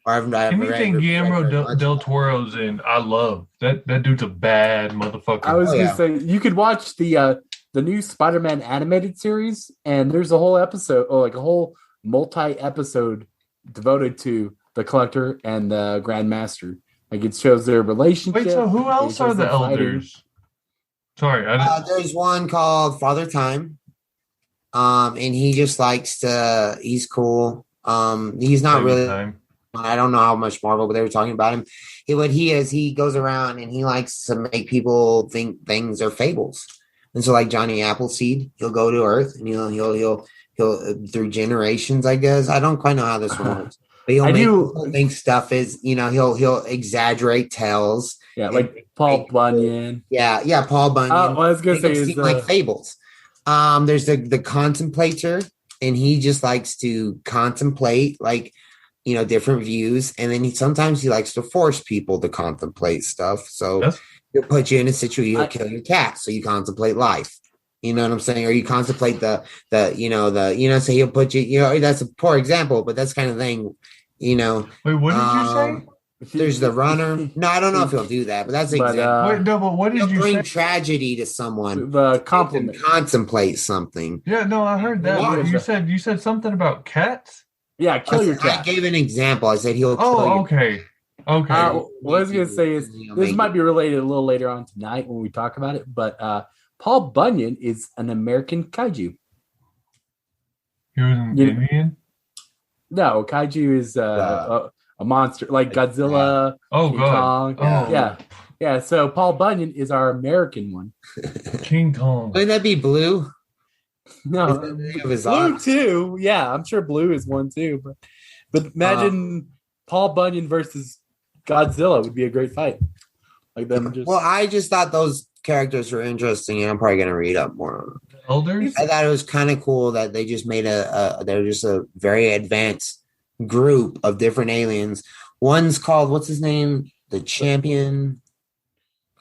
anything Guillermo del Toro's in, I love. That dude's a bad motherfucker. I was gonna say you could watch the new Spider-Man animated series, and there's a whole episode, or like a whole multi-episode devoted to the Collector and the Grandmaster. Like it shows their relationship. Wait, so who else are the elders? Sorry, there's one called Father Time, and he just likes to. He's cool. He's not really. Time. I don't know how much Marvel, but they were talking about him. He goes around and he likes to make people think things are fables. And so, like Johnny Appleseed, he'll go to Earth and he'll through generations. I guess I don't quite know how this works, but he'll make people think stuff is. He'll exaggerate tales. Yeah, like Paul Bunyan. Yeah, Paul Bunyan. I was gonna say is like fables. There's the contemplator, and he just likes to contemplate like. Different views. And then sometimes he likes to force people to contemplate stuff. So he'll put you in a situation, he'll kill your cat. So you contemplate life. You know what I'm saying? Or you contemplate so he'll put you, that's a poor example, but that's kind of thing, Wait, what did you say? There's the runner. No, I don't know if he'll do that, but that's example. Wait, no, but what did you bring say? Tragedy to someone. The compliment. Contemplate something. Yeah, no, I heard that. You said something about cats? Yeah, kill your cat. I gave an example. I said he'll kill your cat. Okay. What I was going to say is this might be related a little later on tonight when we talk about it, but Paul Bunyan is an American kaiju. He was an Indian? No, kaiju is a monster like Godzilla, King Kong. Yeah. So Paul Bunyan is our American one. King Kong. Wouldn't that be Blue? No, Blue too. Yeah, I'm sure Blue is one too. But imagine Paul Bunyan versus Godzilla would be a great fight. Like them. Well, I just thought those characters were interesting, and I'm probably gonna read up more on them. Elders? I thought it was kind of cool that they just made they're just a very advanced group of different aliens. One's called what's his name? The Champion.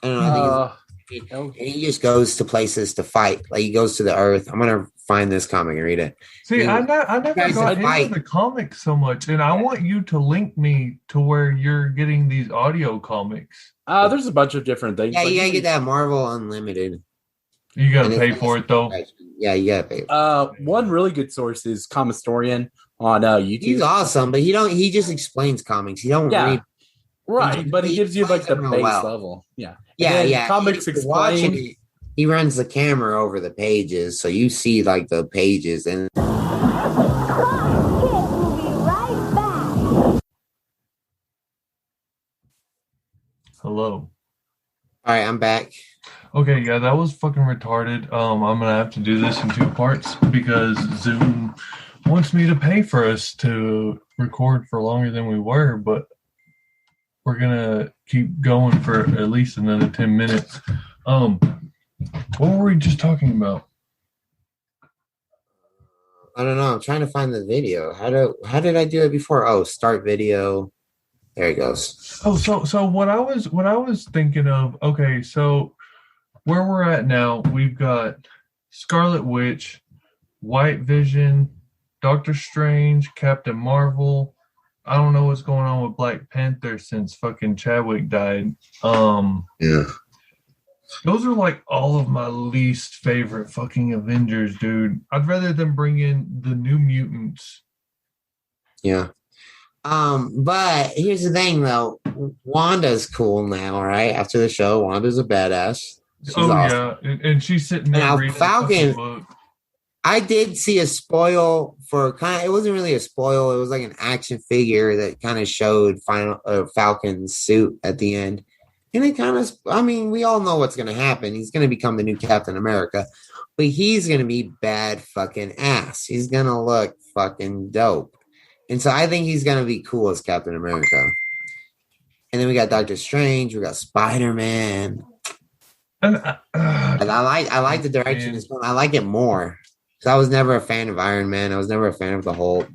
I don't know. I think and he just goes to places to fight. Like he goes to the Earth. I'm gonna find this comic and read it. See, I never got into the comics so much, and I want you to link me to where you're getting these audio comics. There's a bunch of different things. Yeah, you gotta get that Marvel Unlimited. You gotta pay for it though. Yeah, you gotta pay. One really good source is Comistorian on YouTube. He's awesome, but he just explains comics. He don't read. Right, but he gives you like the base level. Yeah. Yeah. Comics explain. He runs the camera over the pages, so you see like the pages and. We'll be right back. Hello. All right, I'm back. Okay, yeah, that was fucking retarded. I'm gonna have to do this in 2 parts because Zoom wants me to pay for us to record for longer than we were, but we're gonna keep going for at least another 10 minutes. What were we just talking about? I don't know. I'm trying to find the video. How did I do it before? Oh, start video. There it goes. Oh, so what I was thinking of. Okay, so where we're at now, we've got Scarlet Witch, White Vision, Doctor Strange, Captain Marvel. I don't know what's going on with Black Panther since fucking Chadwick died. Yeah. Those are like all of my least favorite fucking Avengers, dude. I'd rather them bring in the New Mutants. Yeah. But here's the thing though. Wanda's cool now, right? After the show, Wanda's a badass. She's awesome. Yeah, and she's sitting there now, reading Falcon, the book. I did see a spoil for it wasn't really a spoil, it was like an action figure that kind of showed Falcon's suit at the end. And it kind of, I mean, we all know what's going to happen. He's going to become the new Captain America, but he's going to be bad fucking ass. He's going to look fucking dope. And so I think he's going to be cool as Captain America. And then we got Doctor Strange. We got Spider-Man. And I like the direction it's going. I like it more. Because I was never a fan of Iron Man. I was never a fan of the Hulk.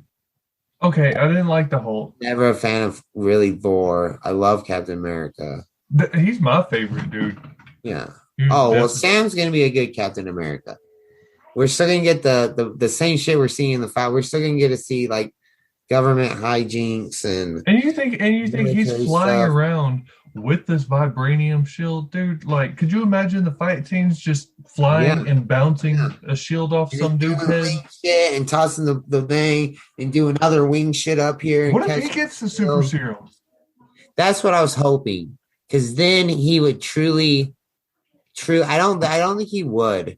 Okay, I didn't like the Hulk. Never a fan of really Thor. I love Captain America. He's my favorite, dude. Yeah. Well, Sam's going to be a good Captain America. We're still going to get the same shit we're seeing in the fight. We're still going to get to see, like, government hijinks and you think he's flying around with this vibranium shield, dude? Like, could you imagine the fight scenes just flying and bouncing a shield off some dude's head? Shit and tossing the thing and doing other wing shit up here. What if he gets the super serum? That's what I was hoping. Because then he would truly. I don't think he would.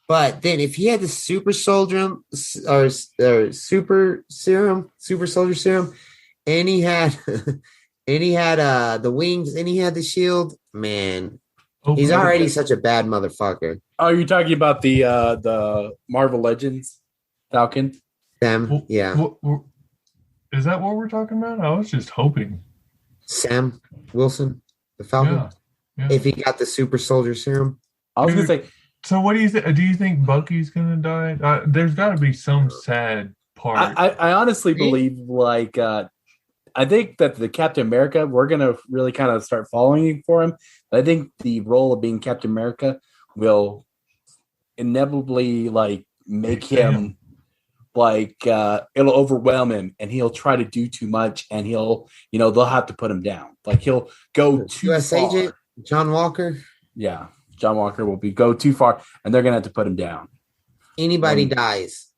But then if he had the super soldier or super soldier serum, and he had the wings and he had the shield, man, he's already such a bad motherfucker. Oh, you're talking about the Marvel Legends Falcon? Sam, yeah. Is that what we're talking about? I was just hoping. Sam Wilson, the Falcon. Yeah. If he got the super soldier serum. I was going to say. So what do you think? Do you think Bucky's going to die? There's got to be some sad part. I honestly believe, like, I think that the Captain America, we're going to really kind of start following for him. But I think the role of being Captain America will inevitably, like, make him, like, it'll overwhelm him, and he'll try to do too much, and he'll, they'll have to put him down. Like, he'll go too US far. Agent John Walker. Yeah. John Walker will go too far, and they're going to have to put him down. Anybody dies,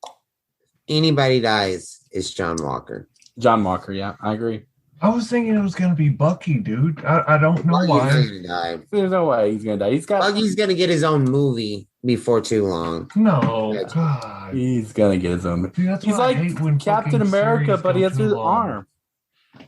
it's John Walker. John Walker, yeah, I agree. I was thinking it was going to be Bucky, dude. I don't know why. There's no way he's going to die. Bucky's going to get his own movie before too long. No, God. He's going to get his own movie. Dude, he's like Captain America, but he has his arm.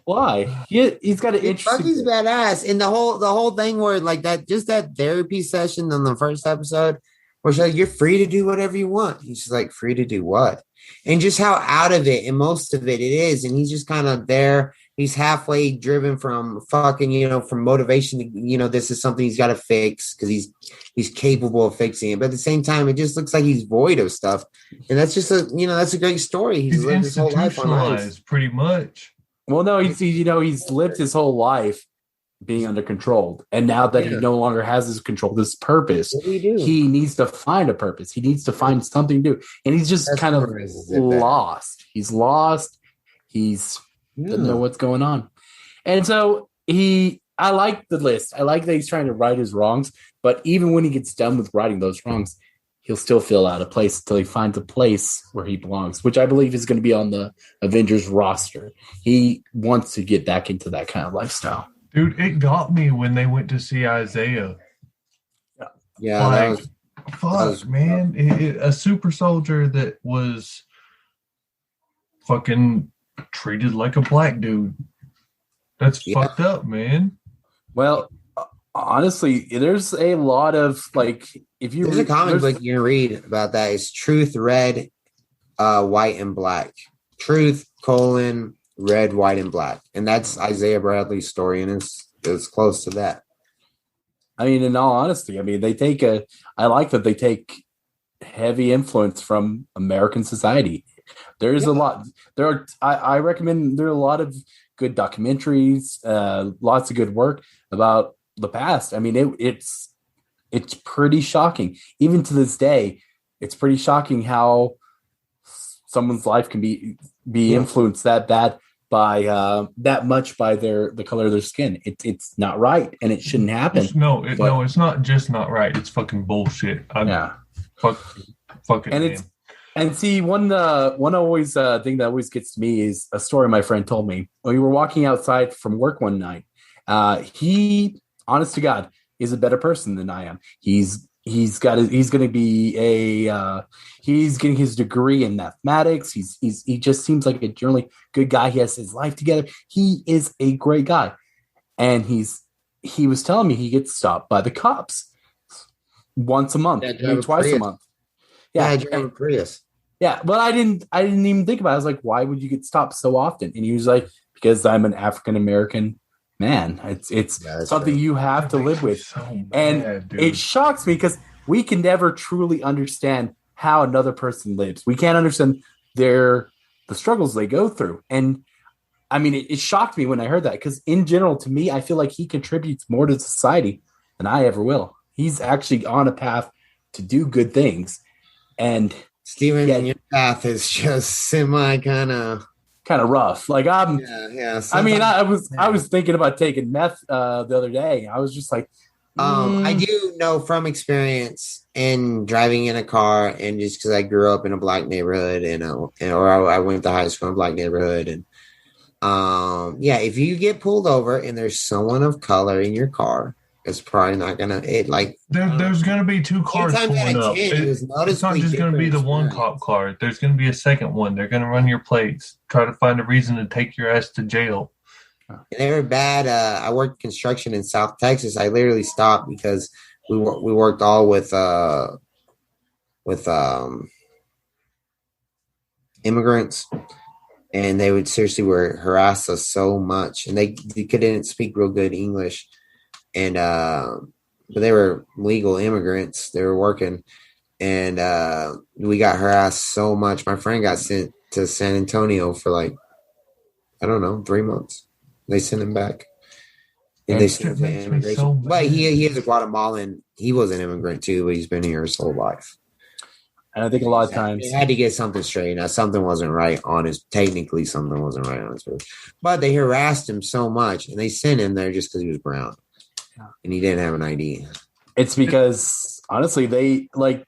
Why? He's got an interesting. Bucky's badass, and the whole thing where like that, just that therapy session on the first episode, where she's like, "You're free to do whatever you want." He's just like, "Free to do what?" And just how out of it and most of it is, and he's just kind of there. He's halfway driven from fucking, from motivation to, this is something he's got to fix because he's capable of fixing it. But at the same time, it just looks like he's void of stuff, and that's just that's a great story. He's lived his whole life on ice, pretty much. Well, no, he's lived his whole life being under control, and now that he no longer has his control, this purpose, he needs to find a purpose. He needs to find something to do, and he's just kind of lost. He's lost. He's doesn't know what's going on, and so I like the list. I like that he's trying to right his wrongs, but even when he gets done with righting those wrongs, he'll still feel out of place until he finds a place where he belongs, which I believe is going to be on the Avengers roster. He wants to get back into that kind of lifestyle. Dude, it got me when they went to see Isaiah. Yeah, like, man. A super soldier that was fucking treated like a black dude. That's fucked up, man. Well, Honestly, there's a lot of like if you There's a comic book you can read about that. It's Truth, Red, White, and Black. Truth, red, white, and black. And that's Isaiah Bradley's story, and it's close to that. I mean, in all honesty, I mean, I like that they take heavy influence from American society. There's a lot. I recommend there are a lot of good documentaries, lots of good work about the past. I mean, it's pretty shocking. Even to this day, it's pretty shocking how someone's life can be influenced that bad by that much by the color of their skin. It's not right, and it shouldn't happen. It's not just not right. It's fucking bullshit. Fuck it. And see, one always thing that always gets to me is a story my friend told me. We were walking outside from work one night. He, honest to God, is a better person than I am. He's getting his degree in mathematics. He just seems like a generally good guy. He has his life together. He is a great guy. And he was telling me he gets stopped by the cops once a month, maybe twice a month. Yeah, I drive a Prius. Yeah, but I didn't even think about it. I was like, why would you get stopped so often? And he was like, because I'm an African American man. It's something you have to live with. So bad, dude. It shocks me because we can never truly understand how another person lives. We can't understand the struggles they go through. And I mean, it shocked me when I heard that because in general, to me, I feel like he contributes more to society than I ever will. He's actually on a path to do good things. And Steven, your path is just semi kind of rough. Like I mean, I was thinking about taking meth the other day. I was just like, I do know from experience in driving in a car, and just because I grew up in a black neighborhood, or I went to high school in a black neighborhood, and if you get pulled over and there's someone of color in your car, it's probably not gonna there's gonna be two cars pulling up. It's not just gonna be the one cop car. There's gonna be a second one. They're gonna run your plates, try to find a reason to take your ass to jail. They were bad. I worked construction in South Texas. I literally stopped because we worked all with immigrants, and they would seriously harass us so much, and they couldn't speak real good English. And but they were legal immigrants. They were working, and we got harassed so much. My friend got sent to San Antonio for 3 months. They sent him back, and they sent him to immigration. So but he is a Guatemalan. He was an immigrant too, but he's been here his whole life. And I think a lot of times they had to get something straight. Now, something wasn't right on his. Technically, something wasn't right on his birth. But they harassed him so much, and they sent him there just because he was brown. And he didn't have an ID. It's because honestly,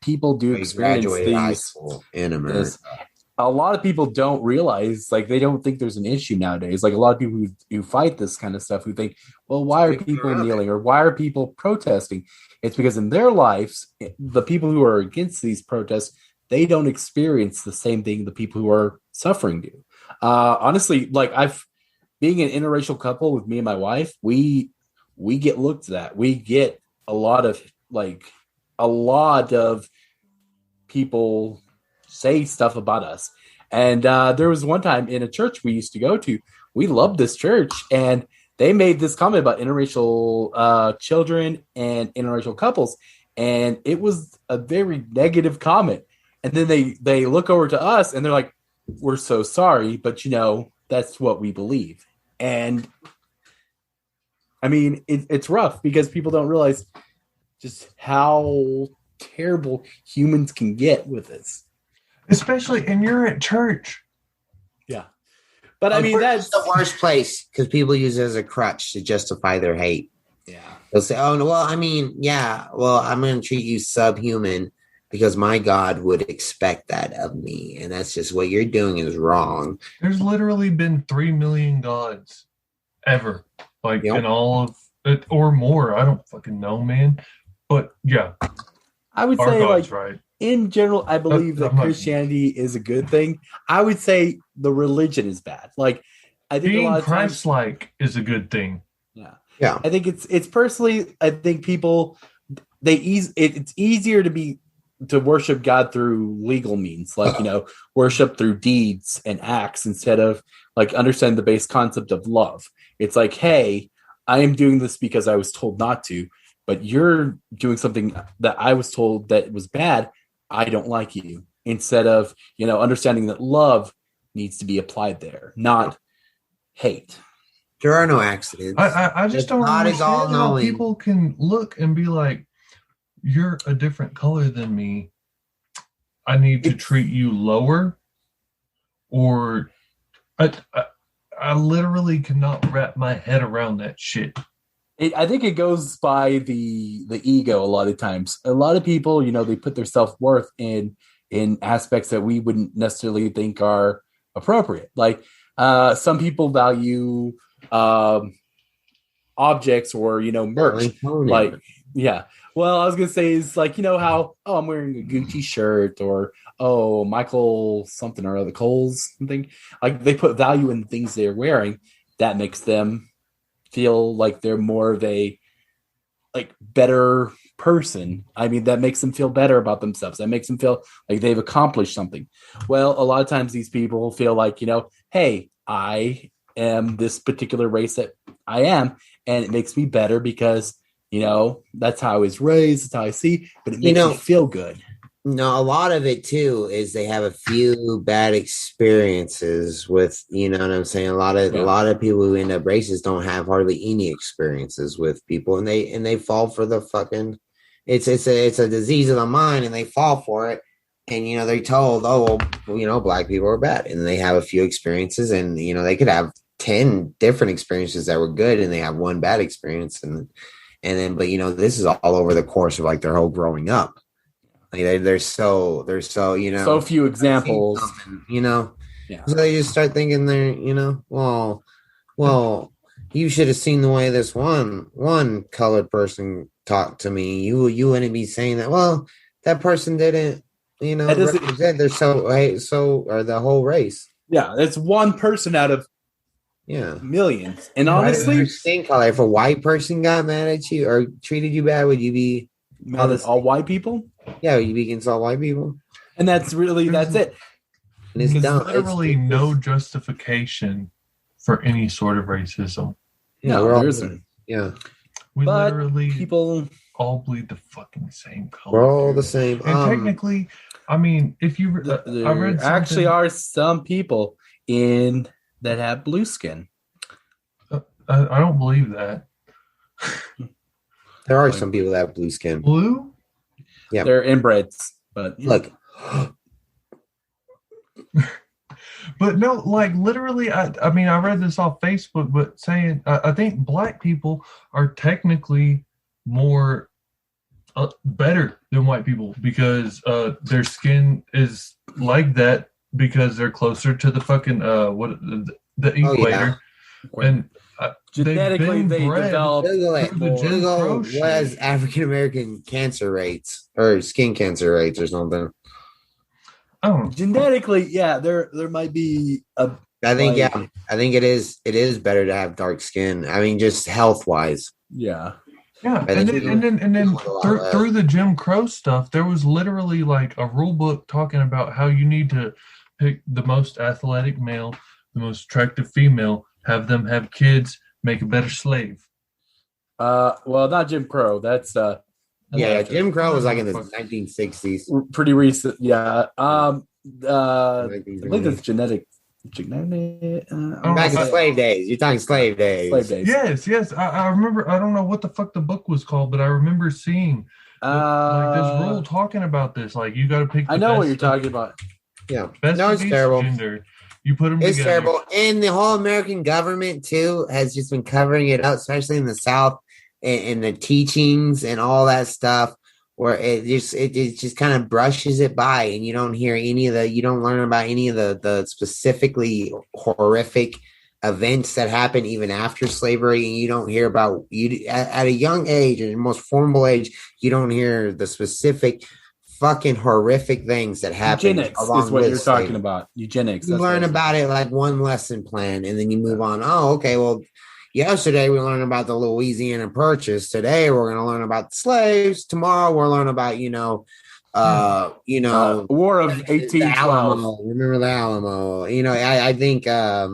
people do experience these high school in America. A lot of people don't realize, they don't think there's an issue nowadays. Like a lot of people who fight this kind of stuff, who think, well, why are people kneeling or why are people protesting? It's because in their lives, the people who are against these protests, they don't experience the same thing the people who are suffering do. Honestly, being an interracial couple with me and my wife, we get looked at. We get a lot of people say stuff about us. And there was one time in a church we used to go to, we loved this church, and they made this comment about interracial children and interracial couples. And it was a very negative comment. And then they look over to us and they're like, we're so sorry, but that's what we believe. And I mean, it's rough because people don't realize just how terrible humans can get with this. Especially, and you're at church. Yeah. But I mean, that's the worst place because people use it as a crutch to justify their hate. Yeah. They'll say, oh, no, well, I mean, yeah, well, I'm going to treat you subhuman because my God would expect that of me. And that's just what you're doing is wrong. There's literally been 3 million gods ever. In all of it or more. I don't fucking know, man. But yeah. I would say right. In general, I believe that Christianity is a good thing. I would say the religion is bad. I think being Christ-like is a good thing. Yeah. Yeah. I think it's personally, I think people it's easier to worship God through legal means, like, worship through deeds and acts instead of like understanding the base concept of love. It's like, hey, I am doing this because I was told not to, but you're doing something that I was told that was bad. I don't like you. Instead of, understanding that love needs to be applied there, not hate. There are no accidents. I just don't God is all understand how knowing. people can look and be like, you're a different color than me. I need to treat you lower. Or I literally cannot wrap my head around that shit. I think it goes by the ego a lot of times. A lot of people, they put their self-worth in aspects that we wouldn't necessarily think are appropriate. Like some people value objects or merch. Like, yeah. Well, I was gonna say is like, how I'm wearing a Gucci shirt, or Michael something or other, Kohl's something. Like they put value in the things they're wearing. That makes them feel like they're more of a better person. I mean, that makes them feel better about themselves. That makes them feel like they've accomplished something. Well, a lot of times these people feel like, hey, I am this particular race that I am, and it makes me better because, that's how I was raised, that's how I see, but it makes me feel good. No, a lot of it too is they have a few bad experiences with, what I'm saying? A lot of people who end up racist don't have hardly any experiences with people, and they fall for the fucking it's a disease of the mind, and they fall for it. And they're told, black people are bad, and they have a few experiences, and they could have 10 different experiences that were good, and they have one bad experience, but this is all over the course of like their whole growing up. Like there's so so few examples, Yeah. So they just start thinking well, you should have seen the way this one colored person talked to me. You wouldn't be saying that. Well, that person didn't, represent their so or the whole race. Yeah, it's one person out of millions. And honestly, skin color. If a white person got mad at you or treated you bad, would you be mad at all white people? Yeah, would you be against all white people? And that's it. And it's dumb. Literally no justification for any sort of racism. Yeah, there isn't. Yeah. We but literally people all bleed the fucking same color. We're all the same. And technically, I mean, if you I read actually are some people that have blue skin. I don't believe that. There are some people that have blue skin. Blue? Yeah. They're inbreds, but look. But no, like literally, I mean, I read this off Facebook, but saying I think black people are technically more better than white people because their skin is like that because they're closer to the fucking the equator, and genetically they develop. Google was African American cancer rates or skin cancer rates or something. Oh, genetically, yeah, there might be a. I think it is better to have dark skin. I mean, just health wise. Yeah. Yeah, and then through the Jim Crow stuff, there was literally like a rule book talking about how you need to pick the most athletic male, the most attractive female, have them have kids, make a better slave. Well, not Jim Crow. That's Jim Crow was like in the 1960s. Pretty recent, yeah. I believe it's genetic. Back in slave days. You're talking slave days. Slave days. Yes. I remember. I don't know what the fuck the book was called, but I remember seeing like this rule talking about this. Like you got to pick. I know what you're talking about. Yeah. Best no, it's terrible. Gender. You put them it's together. Terrible. And the whole American government too has just been covering it up, especially in the South, and the teachings and all that stuff. Where it just kind of brushes it by, and you don't hear you don't learn about any of the specifically horrific events that happen even after slavery, and you don't hear about at a young age and most formable age, you don't hear the specific fucking horrific things that happen. Eugenics is what you're talking about. Eugenics. You learn about it like one lesson plan, and then you move on. Oh, okay, well, Yesterday we learned about the Louisiana Purchase. Today we're going to learn about the slaves. Tomorrow we'll learn about War of the 1812. Alamo. Remember the Alamo? I think I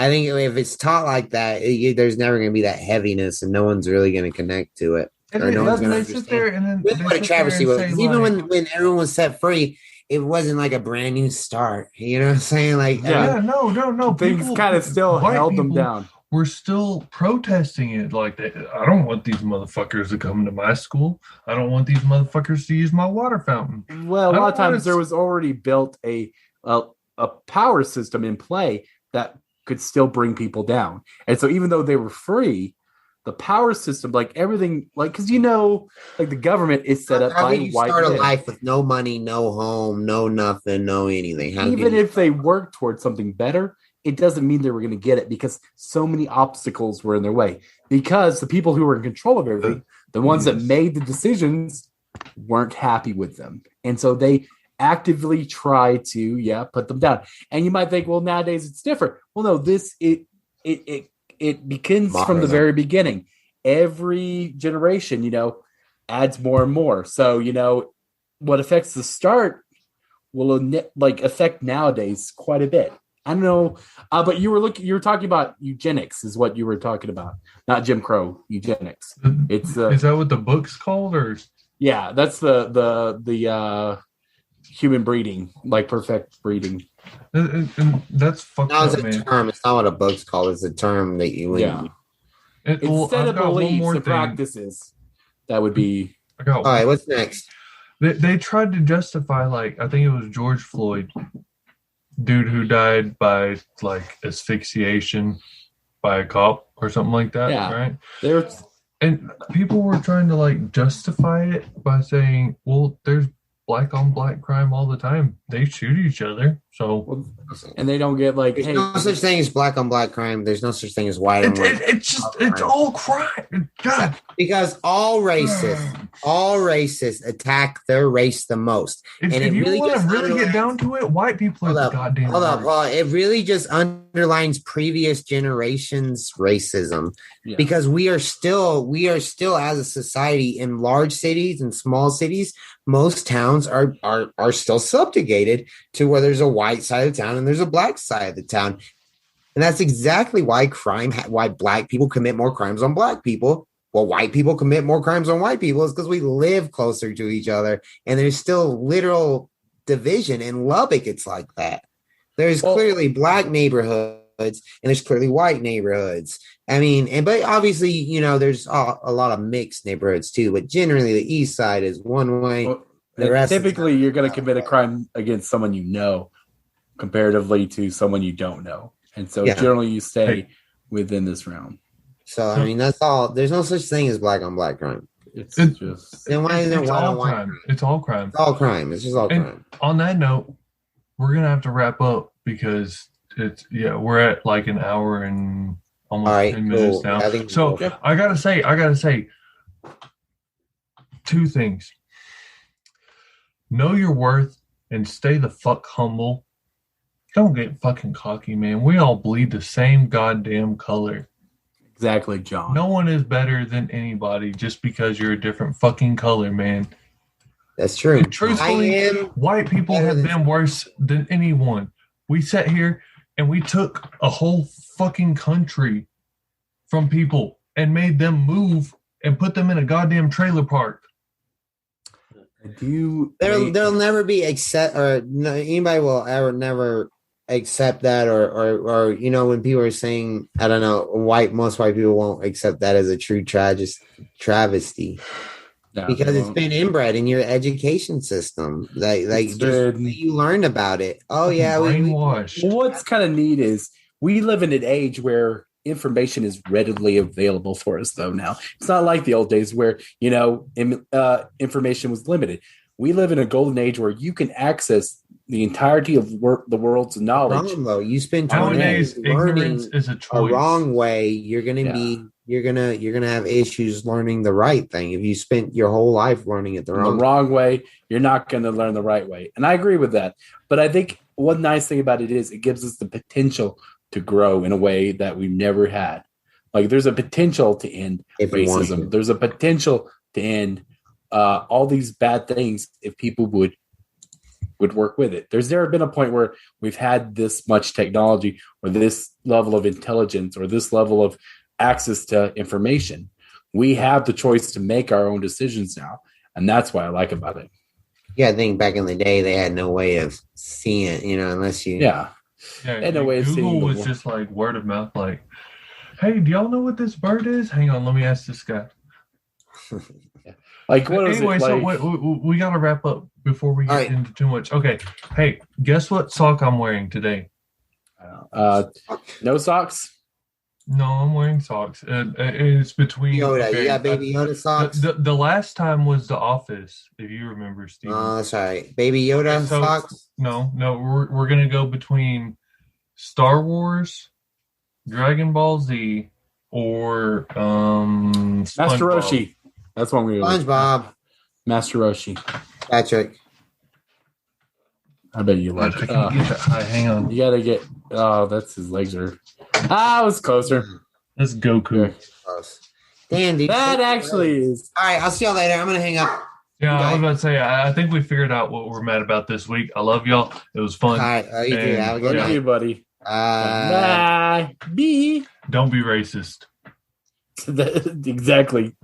think if it's taught like that, there's never going to be that heaviness, and no one's really going to connect to it. And Or no one's doesn't going to they sit there understand. and then Really what a sit there travesty and was. say, 'Cause even like, when everyone was set free, it wasn't like a brand new start. You know what I'm saying? Like, yeah, no. Things kind of still white held them people down. We're still protesting it like that. I don't want these motherfuckers to come to my school. I don't want these motherfuckers to use my water fountain. Well, a lot of times there was already built a power system in play that could still bring people down. And so even though they were free, the power system, like everything, like, because like the government is set up how by can you white start a men. life with no money, no home, no nothing, no anything? Even if they worked towards something better, it doesn't mean they were going to get it because so many obstacles were in their way. Because the people who were in control of everything, the ones that made the decisions, weren't happy with them. And so they actively try to, put them down. And you might think, well, nowadays it's different. Well, no, it begins from the very beginning. Every generation, adds more and more. So, what affects the start will affect nowadays quite a bit. I don't know, but you were talking about eugenics is what you were talking about, not Jim Crow, eugenics. It's is that what the book's called, or? Yeah, that's the human breeding, like perfect breeding. And that's fucked up, man. It's a term. It's not what a book's called. It's a term that you. Instead of beliefs and practices, that would be. All right, what's next? They tried to justify, like, I think it was George Floyd, dude who died by like asphyxiation by a cop or something like that, right? And people were trying to like justify it by saying, well, there's black on black crime all the time. They shoot each other, so and they don't get like, there's no such thing as black on black crime. There's no such thing as white on white. It's all crime. God. Because all racists attack their race the most. If you really want to really get down to it, white people are the goddamn. Hold up, Paul. It really just underlines previous generations' racism because we are still as a society in large cities and small cities. Most towns are still subjugated to where there's a white side of town and there's a black side of the town. And that's exactly why why black people commit more crimes on black people. Well, white people commit more crimes on white people is because we live closer to each other. And there's still literal division. In Lubbock, it's like that. There's clearly black neighborhoods and there's clearly white neighborhoods. I mean, but obviously, there's a lot of mixed neighborhoods too. But generally, the east side is one way. Well, typically, you're going to commit a crime against someone you know, comparatively to someone you don't know. And so generally you stay within this realm. So, I mean, that's all. There's no such thing as black on black crime. It's just. Then why isn't it white on white crime? It's all crime. It's all crime. It's just all crime. On that note, we're going to have to wrap up because we're at like an hour and almost 10 minutes now. I got to say two things. Know your worth and stay the fuck humble. Don't get fucking cocky, man. We all bleed the same goddamn color. Exactly, John. No one is better than anybody just because you're a different fucking color, man. That's true. And truthfully, white people have been worse than anyone. We sat here and we took a whole fucking country from people and made them move and put them in a goddamn trailer park. There'll never be anybody will ever never accept that or when people are saying, I don't know, most white people won't accept that as a true travesty. No, because it's been inbred in your education system. You learned about it. Oh yeah, brainwashed. What's kind of neat is we live in an age where information is readily available for us, though. Now it's not like the old days where information was limited. We live in a golden age where you can access the entirety of the world's knowledge. You spend nowadays ignorance is a choice. A wrong way, you're gonna have issues learning the right thing. If you spent your whole life learning it the wrong way, you're not going to learn the right way. And I agree with that. But I think one nice thing about it is it gives us the potential to grow in a way that we've never had. Like, there's a potential to end racism. There's a potential to end all these bad things if people would work with it. There's never been a point where we've had this much technology or this level of intelligence or this level of access to information. We have the choice to make our own decisions now, and that's what I like about it. Yeah, I think back in the day they had no way of seeing it, unless you. Yeah. No way of seeing. Google was just like word of mouth, like, "Hey, do y'all know what this bird is? Hang on, let me ask this guy." Like, what is anyway, it? Like, so we got to wrap up before we get into too much. Okay, hey, guess what sock I'm wearing today? No socks. No, I'm wearing socks. It's between Yoda. Okay, you got Baby Yoda socks. The last time was The Office, if you remember, Steve. Oh, that's right. Baby Yoda socks. No, we're gonna go between Star Wars, Dragon Ball Z, or Master Roshi. That's one we. SpongeBob. Master Roshi. Patrick. I bet you like. Hang on. You gotta get. Oh, that's his legs are. I was closer. That's Goku. Close. Damn, dude. That actually is. All right, I'll see y'all later. I'm gonna hang up. Yeah, I was about to say. I think we figured out what we're mad about this week. I love y'all. It was fun. All right, you too. Have a good night, buddy. Bye. B. Don't be racist. Exactly.